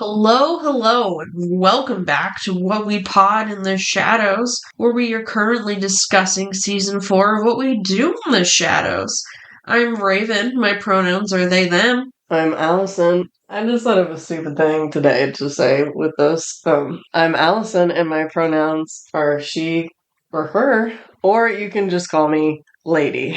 Hello, and welcome back to What We Pod in the Shadows, where we are currently discussing season 4 of What We Do in the Shadows. I'm Raven, my pronouns are they, them. I'm Allison. I just thought of a stupid thing today to say with this. I'm Allison, and my pronouns are she or her, or you can just call me Lady.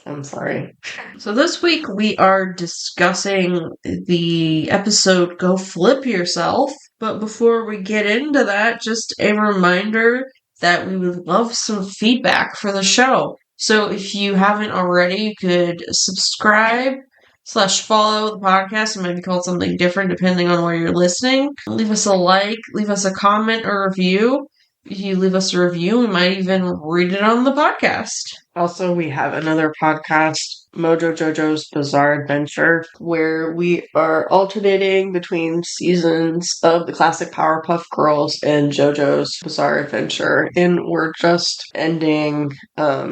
I'm sorry. So this week we are discussing the episode Go Flip Yourself, but before we get into that, just a reminder that we would love some feedback for the show. So if you haven't already, you could subscribe/follow the podcast. It might be called something different depending on where you're listening. Leave us a like, leave us a comment or review. If you leave us a review, we might even read it on the podcast. Also, we have another podcast, Mojo Jojo's Bizarre Adventure, where we are alternating between seasons of the classic Powerpuff Girls and JoJo's Bizarre Adventure. And we're just ending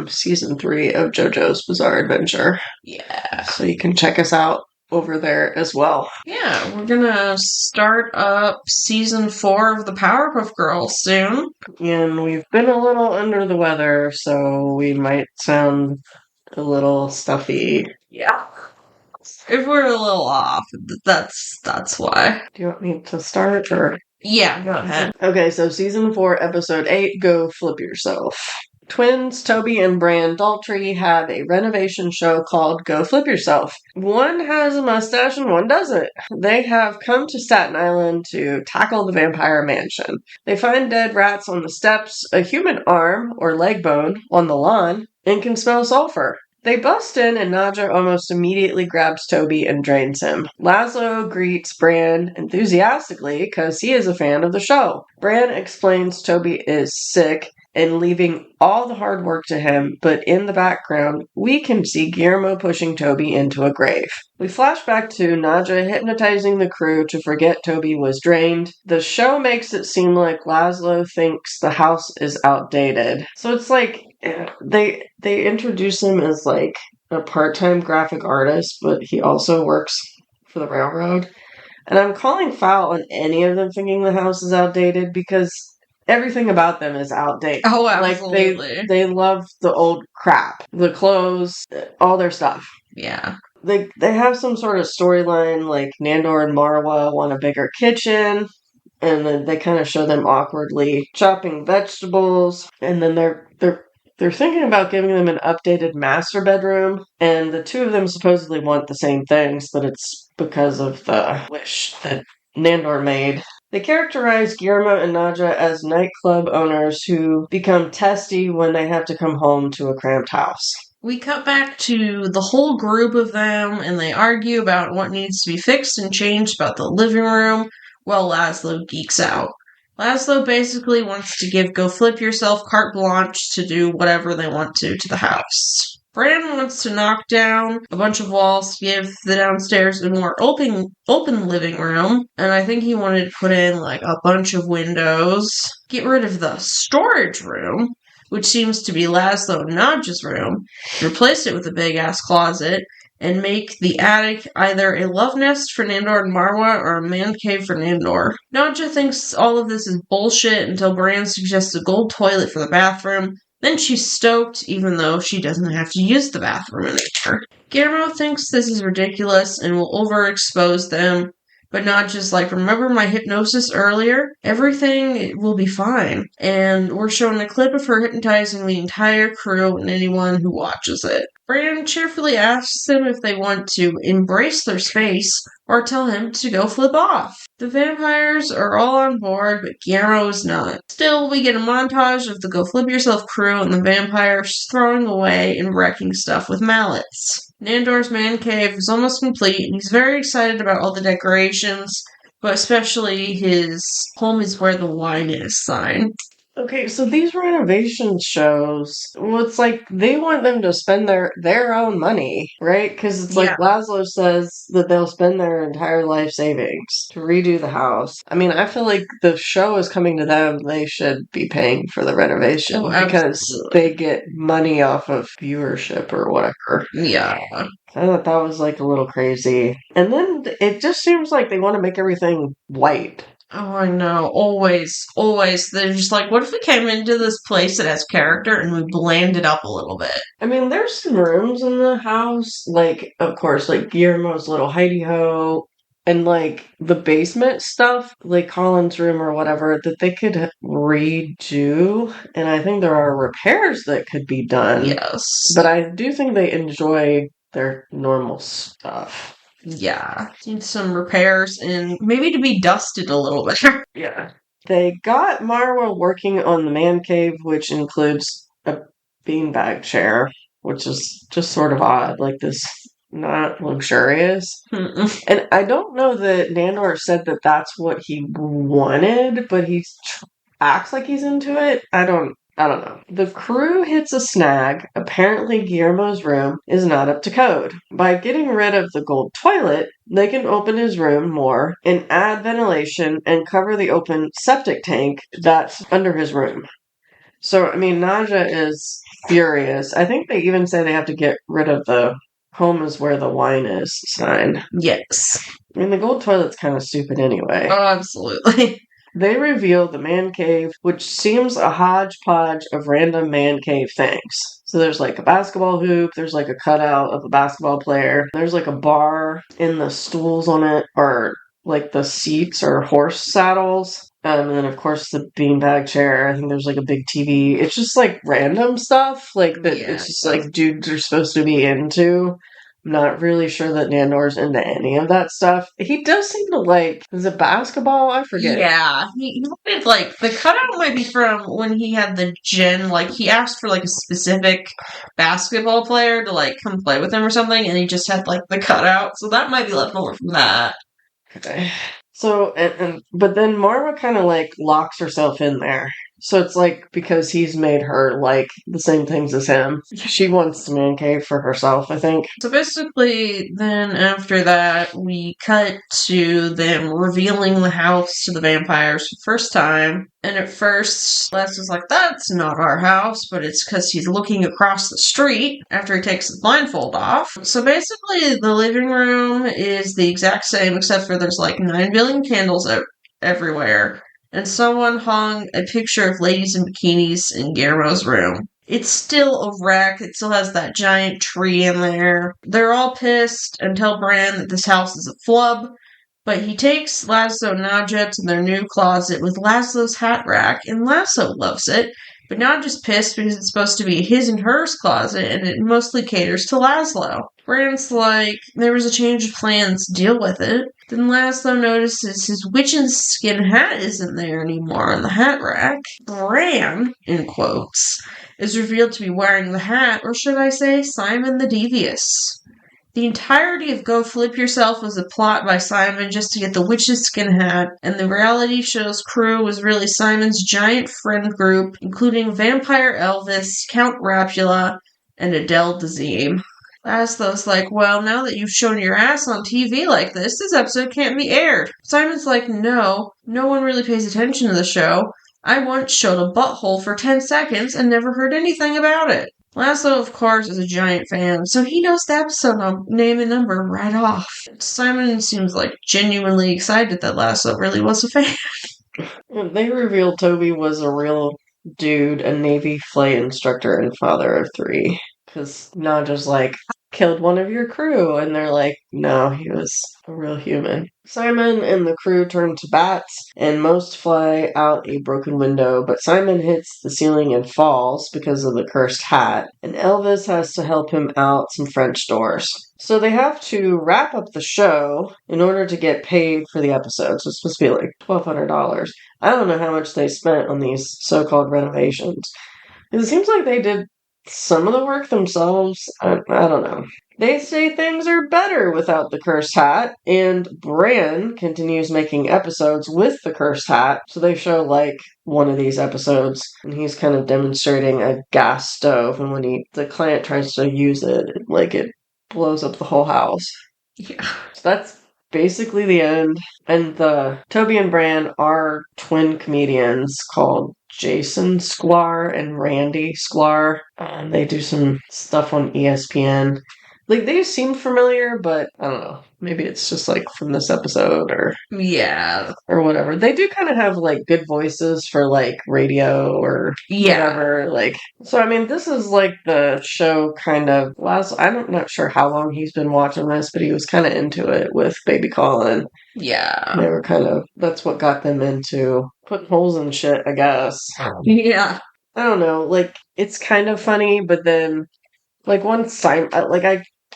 season 3 of JoJo's Bizarre Adventure. Yeah. So you can check us out over there as well. Yeah, we're gonna start up season 4 of the Powerpuff Girls soon. And we've been a little under the weather, so we might sound a little stuffy. Yeah. If we're a little off, that's why. Do you want me to start, or? Yeah, go ahead. Okay, so season 4, episode 8, Go Flip Yourself. Twins Toby and Bran Daltrey have a renovation show called Go Flip Yourself. One has a mustache and one doesn't. They have come to Staten Island to tackle the vampire mansion. They find dead rats on the steps, a human arm or leg bone on the lawn, and can smell sulfur. They bust in and Nadja almost immediately grabs Toby and drains him. Laszlo greets Bran enthusiastically because he is a fan of the show. Bran explains Toby is sick and leaving all the hard work to him, but in the background, we can see Guillermo pushing Toby into a grave. We flash back to Nadja hypnotizing the crew to forget Toby was drained. The show makes it seem like Laszlo thinks the house is outdated. So it's like, they introduce him as like a part-time graphic artist, but he also works for the railroad. And I'm calling foul on any of them thinking the house is outdated because everything about them is outdated. Oh, absolutely. Like they love the old crap, the clothes, all their stuff. Yeah. They have some sort of storyline, like Nandor and Marwa want a bigger kitchen, and then they kind of show them awkwardly chopping vegetables, and then they're thinking about giving them an updated master bedroom, and the two of them supposedly want the same things, but it's because of the wish that Nandor made. They characterize Guillermo and Nadja as nightclub owners who become testy when they have to come home to a cramped house. We cut back to the whole group of them, and they argue about what needs to be fixed and changed about the living room, while Laszlo geeks out. Laszlo basically wants to give Go Flip Yourself carte blanche to do whatever they want to the house. Bran wants to knock down a bunch of walls to give the downstairs a more open living room, and I think he wanted to put in like a bunch of windows, get rid of the storage room, which seems to be Laszlo and Nadja's room, replace it with a big-ass closet, and make the attic either a love nest for Nandor and Marwa or a man cave for Nandor. Nadja thinks all of this is bullshit until Bran suggests a gold toilet for the bathroom. Then she's stoked, even though she doesn't have to use the bathroom anymore. Guillermo thinks this is ridiculous and will overexpose them, but not just like, remember my hypnosis earlier? Everything will be fine. And we're showing a clip of her hypnotizing the entire crew and anyone who watches it. Bran cheerfully asks them if they want to embrace their space or tell him to go flip off. The vampires are all on board, but Guillermo is not. Still, we get a montage of the Go Flip Yourself crew and the vampires throwing away and wrecking stuff with mallets. Nandor's man cave is almost complete, and he's very excited about all the decorations, but especially his home is where the wine is sign. Okay, so these renovation shows, well, it's like they want them to spend their own money, right? Because it's like Yeah. Laszlo says that they'll spend their entire life savings to redo the house. I mean, I feel like the show is coming to them. They should be paying for the renovation Oh, because absolutely. they get money off of viewership or whatever. Yeah. I thought that was like a little crazy. And then it just seems like they want to make everything white. Oh, I know. Always, always. They're just like, what if we came into this place that has character and we bland it up a little bit? I mean, there's some rooms in the house, like, of course, like Guillermo's little hidey ho, and like the basement stuff, like Colin's room or whatever, that they could redo. And I think there are repairs that could be done, Yes. but I do think they enjoy their normal stuff. Yeah. Need some repairs and maybe to be dusted a little bit. Yeah. They got Marwa working on the man cave, which includes a beanbag chair, which is just sort of odd, like this not luxurious. Mm-mm. And I don't know that Nandor said that that's what he wanted, but he acts like he's into it. I don't know. The crew hits a snag. Apparently, Guillermo's room is not up to code. By getting rid of the gold toilet, they can open his room more and add ventilation and cover the open septic tank that's under his room. So, I mean, Naja is furious. I think they even say they have to get rid of the home is where the wine is sign. Yes. I mean, the gold toilet's kind of stupid anyway. Oh, absolutely. They reveal the man cave, which seems a hodgepodge of random man cave things. So there's like a basketball hoop, there's like a cutout of a basketball player, there's like a bar, and the stools on it are like the seats or horse saddles. And then, of course, the beanbag chair. I think there's like a big TV. It's just like random stuff, like that. Yeah, It's just like dudes are supposed to be into. I'm not really sure that Nandor's into any of that stuff. He does seem to like. Is it basketball? I forget. Yeah, he wanted like the cutout might be from when he had the gen. Like he asked for like a specific basketball player to like come play with him or something, and he just had like the cutout. So that might be left over from that. Okay. So but then Marva kind of like locks herself in there. So it's like because he's made her like the same things as him. She wants the man cave for herself, I think. So basically, then after that, we cut to them revealing the house to the vampires for the first time. And at first, Les was like, that's not our house, but it's because he's looking across the street after he takes the blindfold off. So basically, the living room is the exact same, except for there's like 9 billion candles everywhere. And someone hung a picture of ladies in bikinis in Guillermo's room. It's still a wreck. It still has that giant tree in there. They're all pissed and tell Bran that this house is a flub. But he takes Laszlo and Nadja to their new closet with Laszlo's hat rack, and Laszlo loves it. But Nadja's pissed because it's supposed to be his and hers closet, and it mostly caters to Laszlo. Bran's like, there was a change of plans, deal with it. Then Laszlo notices his witch's skin hat isn't there anymore on the hat rack. Bran, in quotes, is revealed to be wearing the hat, or should I say, Simon the Devious. The entirety of Go Flip Yourself was a plot by Simon just to get the witch's skin hat, and the reality show's crew was really Simon's giant friend group, including Vampire Elvis, Count Rapula, and Adele Dazeem. Laszlo's like, well, now that you've shown your ass on TV like this episode can't be aired. Simon's like, no one really pays attention to the show. I once showed a butthole for 10 seconds and never heard anything about it. Laszlo, of course, is a giant fan, so he knows the episode name and number right off. Simon seems like genuinely excited that Laszlo really was a fan. They revealed Toby was a real dude, a Navy flight instructor and father of 3. Because Nadja's like, killed one of your crew. And they're like, no, he was a real human. Simon and the crew turn to bats, and most fly out a broken window, but Simon hits the ceiling and falls because of the cursed hat, and Elvis has to help him out some French doors. So they have to wrap up the show in order to get paid for the episode. So it's supposed to be like $1,200. I don't know how much they spent on these so-called renovations. It seems like they did some of the work themselves, I don't know. They say things are better without the cursed hat, and Bran continues making episodes with the cursed hat. So they show, like, one of these episodes, and he's kind of demonstrating a gas stove, and when the client tries to use it, it blows up the whole house. Yeah. So that's basically the end. And Toby and Bran are twin comedians called Jason Sklar and Randy Sklar. They do some stuff on ESPN. Like, they seem familiar, but I don't know. Maybe it's just like from this episode or Yeah. or whatever. They do kind of have like good voices for like radio or whatever. Like, so I mean, this is like the show kind of last. I'm not sure how long he's been watching this, but he was kind of into it with Baby Colin. Yeah. They were that's what got them into putting holes in shit, I guess. Yeah. I don't know. Like, it's kind of funny, but then, like, once Simon,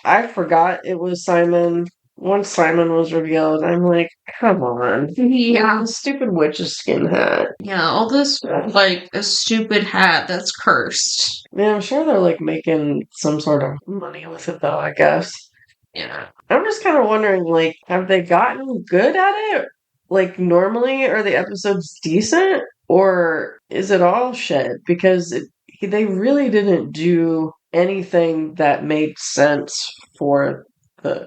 I forgot it was Simon. Once Simon was revealed, I'm like, come on. Yeah. The stupid witch's skin hat. Yeah, all this, like, a stupid hat that's cursed. Man, I'm sure they're, like, making some sort of money with it, though, I guess. Yeah. I'm just kind of wondering, like, have they gotten good at it? Like, normally, are the episodes decent? Or is it all shit? Because they really didn't do anything that made sense for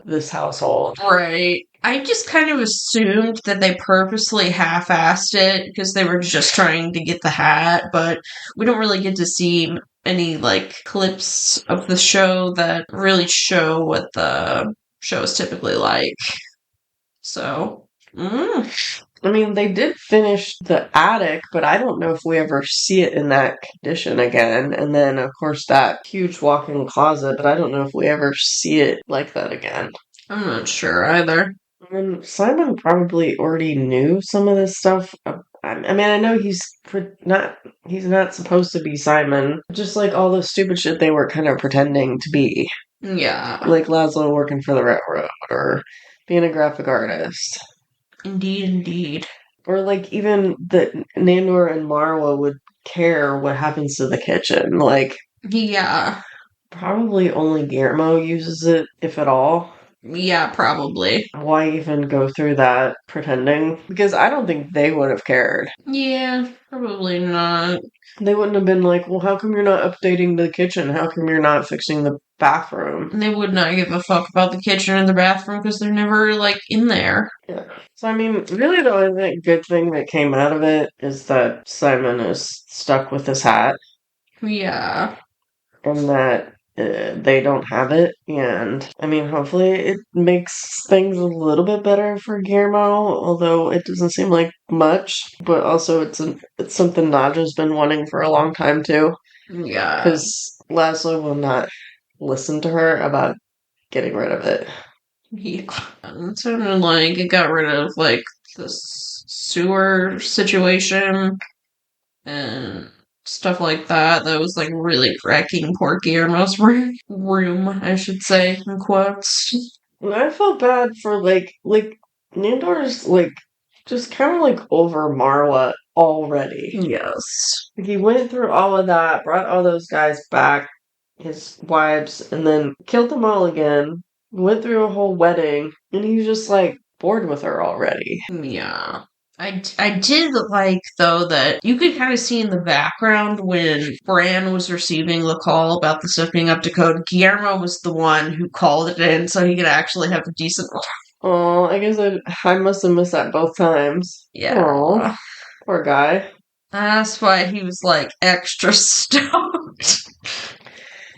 this household. Right. I just kind of assumed that they purposely half-assed it because they were just trying to get the hat, but we don't really get to see any, like, clips of the show that really show what the show is typically like. So, I mean, they did finish the attic, but I don't know if we ever see it in that condition again. And then, of course, that huge walk-in closet, but I don't know if we ever see it like that again. I'm not sure either. And Simon probably already knew some of this stuff. I mean, I know he's not supposed to be Simon. Just like all the stupid shit they were kind of pretending to be. Yeah. Like Laszlo working for the railroad or being a graphic artist. Indeed, indeed. Or like even that Nandor and Marwa would care what happens to the kitchen. Like, Yeah. probably only Guillermo uses it, if at all. Yeah, probably. Why even go through that pretending? Because I don't think they would have cared. Yeah, probably not. They wouldn't have been like, well, how come you're not updating the kitchen? How come you're not fixing the bathroom? They would not give a fuck about the kitchen or the bathroom because they're never, like, in there. Yeah. So, I mean, really the only good thing that came out of it is that Simon is stuck with his hat. Yeah. And that they don't have it. And, I mean, hopefully it makes things a little bit better for Guillermo, although it doesn't seem like much. But also it's something Nadja's been wanting for a long time, too. Yeah. Because Laszlo will not listen to her about getting rid of it. Yeah. It sounded like it got rid of, like, the sewer situation and stuff like that. That was, like, really wrecking poor Guillermo's room, I should say, in quotes. And I felt bad for, like, Nandor's, like, just kind of, like, over Marwa already. Yes. He went through all of that, brought all those guys back, his wives, and then killed them all again, went through a whole wedding, and he's just, like, bored with her already. Yeah. I did like, though, that you could kind of see in the background when Bran was receiving the call about the soaking up to code, Guillermo was the one who called it in so he could actually have a decent... Oh, I guess I must have missed that both times. Yeah. Aww, poor guy. That's why he was, like, extra stoked.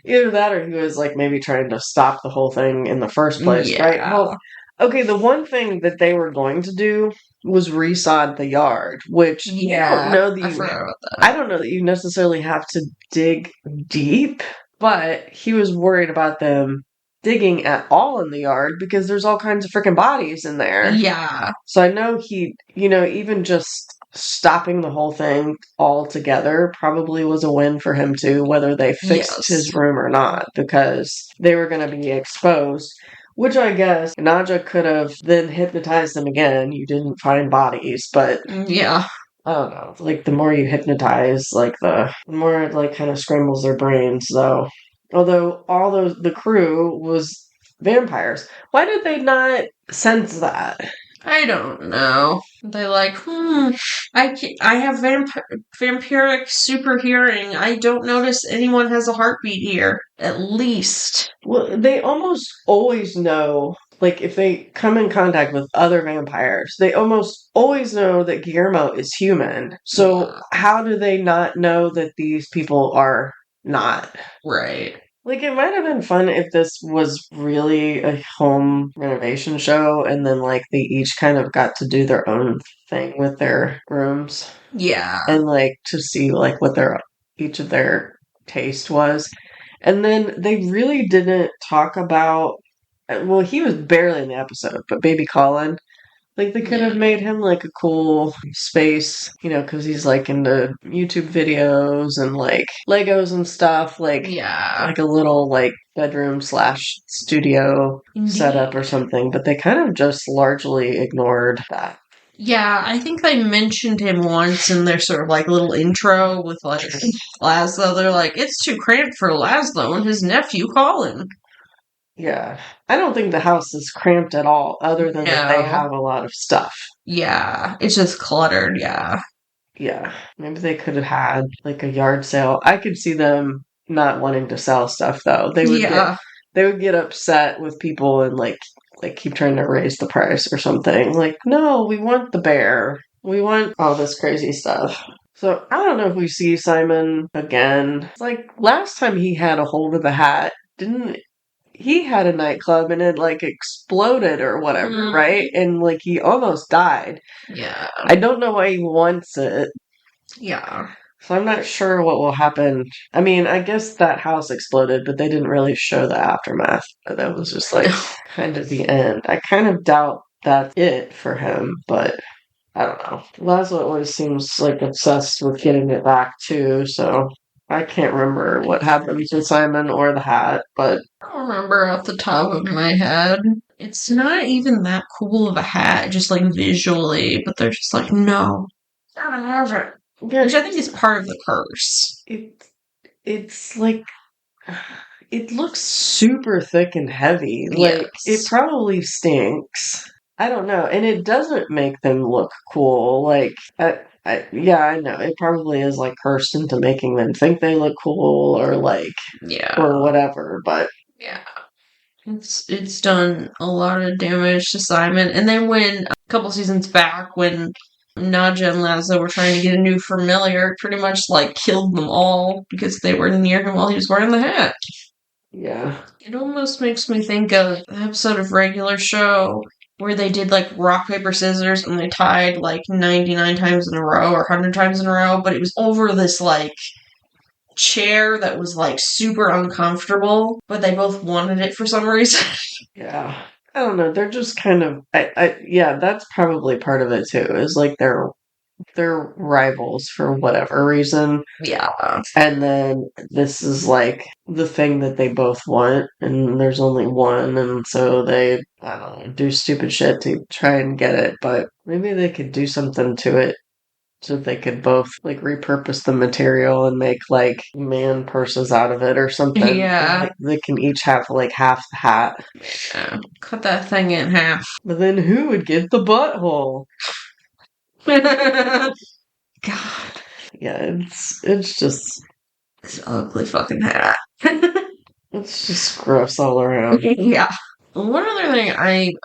Either that or he was, like, maybe trying to stop the whole thing in the first place, right? Well, okay, the one thing that they were going to do was resod the yard, which Yeah, I don't know I forgot about that. I don't know that you necessarily have to dig deep, but he was worried about them digging at all in the yard because there's all kinds of freaking bodies in there. Yeah. So I know he, even just stopping the whole thing altogether probably was a win for him too, whether they fixed his room or not, because they were going to be exposed. Which I guess Nadja could have then hypnotized them again. You didn't find bodies, but Yeah. I don't know. Like the more you hypnotize, like the more it like kind of scrambles their brains. Though, although the crew was vampires, why did they not sense that? I don't know. They like, I have vampiric super hearing. I don't notice anyone has a heartbeat here. At least. Well, they almost always know. Like if they come in contact with other vampires, they almost always know that Guillermo is human. So Yeah. how do they not know that these people are not? Right. Like, it might have been fun if this was really a home renovation show and then, like, they each kind of got to do their own thing with their rooms Yeah. and, like, to see, like, what each of their taste was. And then they really didn't talk about, well, he was barely in the episode, but Baby Colin, like, they could have made him, like, a cool space, because he's, like, into YouTube videos and, like, Legos and stuff, Yeah. like a little, like, bedroom slash studio setup or something, but they kind of just largely ignored that. Yeah, I think they mentioned him once in their sort of like little intro with like Laszlo. They're like, it's too cramped for Laszlo and his nephew Colin. Yeah. I don't think the house is cramped at all, other than that they No. have a lot of stuff. Yeah, it's just cluttered, yeah. Yeah. Maybe they could have had, like, a yard sale. I could see them not wanting to sell stuff, though. Yeah. They would get upset with people and, like keep trying to raise the price or something. Like, no, we want the bear. We want all this crazy stuff. So I don't know if we see Simon again. It's like last time he had a hold of the hat, didn't he had a nightclub and it like exploded or whatever, right? And like he almost died. Yeah. I don't know why he wants it. Yeah. So I'm not sure what will happen. I mean, I guess that house exploded, but they didn't really show the aftermath. That was just like kind of the end. I kind of doubt that's it for him, but I don't know. Laszlo always seems like obsessed with getting it back too, so I can't remember what happened to Simon or the hat, but I don't remember off the top of my head. It's not even that cool of a hat, just like visually, but they're just like, no. Gotta have it. yeah, Which I think is part of the curse. it's like it looks super thick and heavy. Like it Yes. probably stinks. I don't know, and it doesn't make them look cool. Like, yeah, I know it probably is like cursed into making them think they look cool or like, Yeah. or whatever. But Yeah. It's done a lot of damage to Simon. And then when a couple seasons back, when Nadja and Lazo were trying to get a new familiar, it pretty much like killed them all because they were near him while he was wearing the hat. yeah, It almost makes me think of the episode of Regular Show where they did like rock, paper, scissors and they tied like 99 times in a row or 100 times in a row, but it was over this like chair that was like super uncomfortable, but they both wanted it for some reason. yeah. I don't know. They're just kind of, yeah. That's probably part of it too. Is like they're rivals for whatever reason. Yeah. And then this is like the thing that they both want, and there's only one, and so they, I don't know, do stupid shit to try and get it, but maybe they could do something to it so they could both like repurpose the material and make like man purses out of it or something. Yeah. They can each have like half the hat. Yeah. Cut that thing in half. But then who would get the butthole? God. Yeah, it's just This ugly fucking hat. it's just gross all around. Yeah. One other thing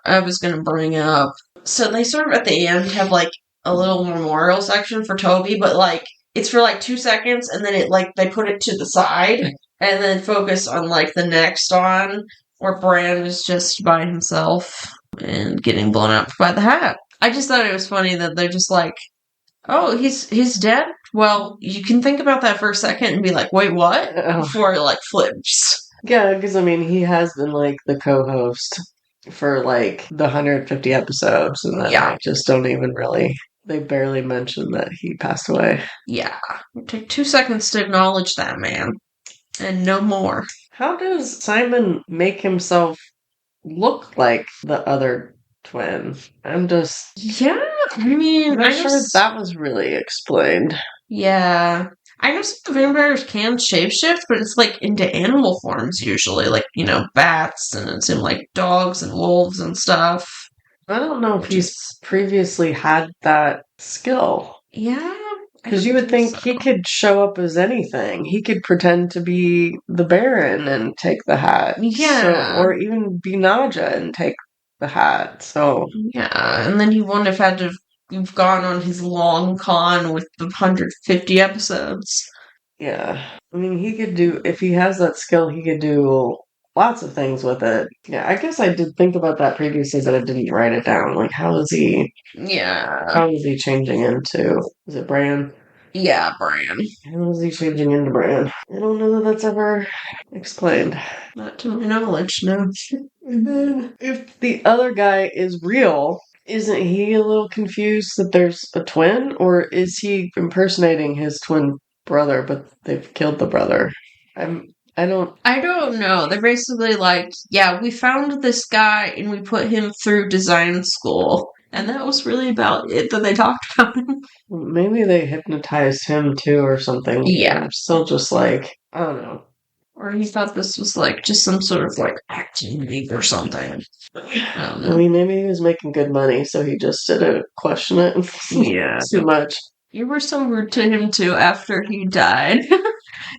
I was gonna bring up. So they sort of at the end have like a little memorial section for Toby, but like it's for like 2 seconds and then it like they put it to the side and then focus on like the next one where Bran is just by himself and getting blown up by the hat. I just thought it was funny that they're just like, oh, he's dead? Well, you can think about that for a second and be like, wait, what? Before it like flips. Yeah, because I mean, he has been like the co-host for like the 150 episodes, and then Yeah. they just don't even really. They barely mention that he passed away. Yeah. Take 2 seconds to acknowledge that man. And no more. How does Simon make himself look like the other twin? I'm just. Yeah, I mean, I'm not sure that was really explained. Yeah. I know some vampires can shapeshift, but it's like into animal forms usually, like, bats, and it's in like dogs and wolves and stuff. I don't know if he's previously had that skill. Yeah. Because you would think he could show up as anything. He could pretend to be the Baron and take the hat. Yeah. Or even be Naja and take the hat. So yeah, and then he wouldn't have had to have gone on his long con with the 150 episodes. Yeah. I mean, he could do, if he has that skill, he could do lots of things with it. Yeah, I guess I did think about that previously, but I didn't write it down. Like, how is he changing into, is it Bran? Yeah, Bran. How is he changing into Bran? I don't know that that's ever explained. Not to my knowledge, no. And then, if the other guy is real, isn't he a little confused that there's a twin? Or is he impersonating his twin brother, but they've killed the brother? I don't know. They're basically like, yeah, we found this guy and we put him through design school. And that was really about it that they talked about him. Maybe they hypnotized him too or something. Yeah. I'm still just like, I don't know. Or he thought this was like just some sort of like acting league or something. I don't know. I mean, maybe he was making good money, so he just didn't question it too much. You were so rude to him too after he died.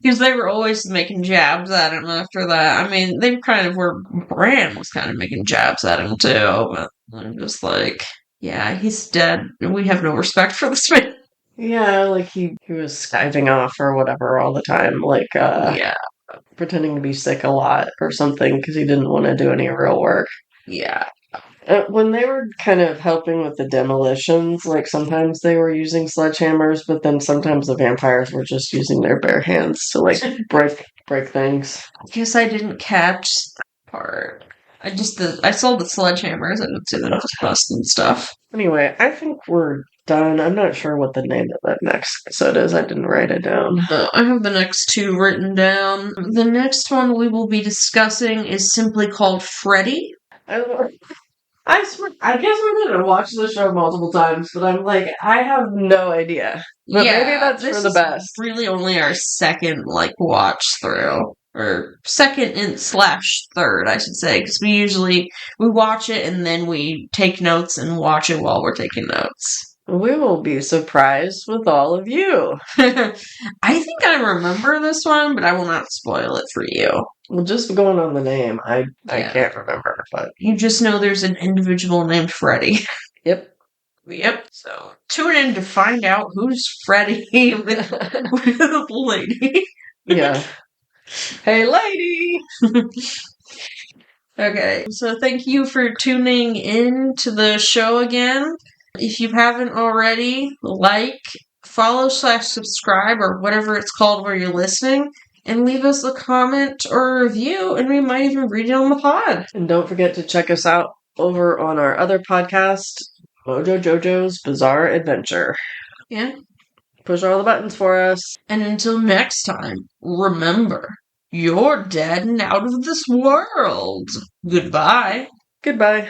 Because they were always making jabs at him after that. I mean, they kind of were. Bran was kind of making jabs at him too, but I'm just like, yeah, he's dead. We have no respect for this man. Yeah, like he was skiving off or whatever all the time, like pretending to be sick a lot or something because he didn't want to do any real work. Yeah. When they were kind of helping with the demolitions, like sometimes they were using sledgehammers, but then sometimes the vampires were just using their bare hands to like break things. I guess I didn't catch that part. I saw the sledgehammers. I didn't see that it was busting stuff. Anyway, I think we're done. I'm not sure what the name of that next episode is. I didn't write it down. I have the next two written down. The next one we will be discussing is simply called Freddy. I swear, I guess we're gonna watch the show multiple times, but I'm like, I have no idea. But maybe that's for the best. Really only our second watch through. Or second and / third, I should say, because we watch it and then we take notes and watch it while we're taking notes. We will be surprised with all of you. I think I remember this one, but I will not spoil it for you. Well, just going on the name, I can't remember, but you just know there's an individual named Freddy. Yep. So tune in to find out who's Freddy with the lady. Yeah. Hey, lady! Okay, so thank you for tuning in to the show again. If you haven't already, follow / subscribe, or whatever it's called where you're listening, and leave us a comment or a review, and we might even read it on the pod. And don't forget to check us out over on our other podcast, Mojo Jojo's Bizarre Adventure. Yeah. Push all the buttons for us. And until next time, remember, you're dead and out of this world. Goodbye. Goodbye.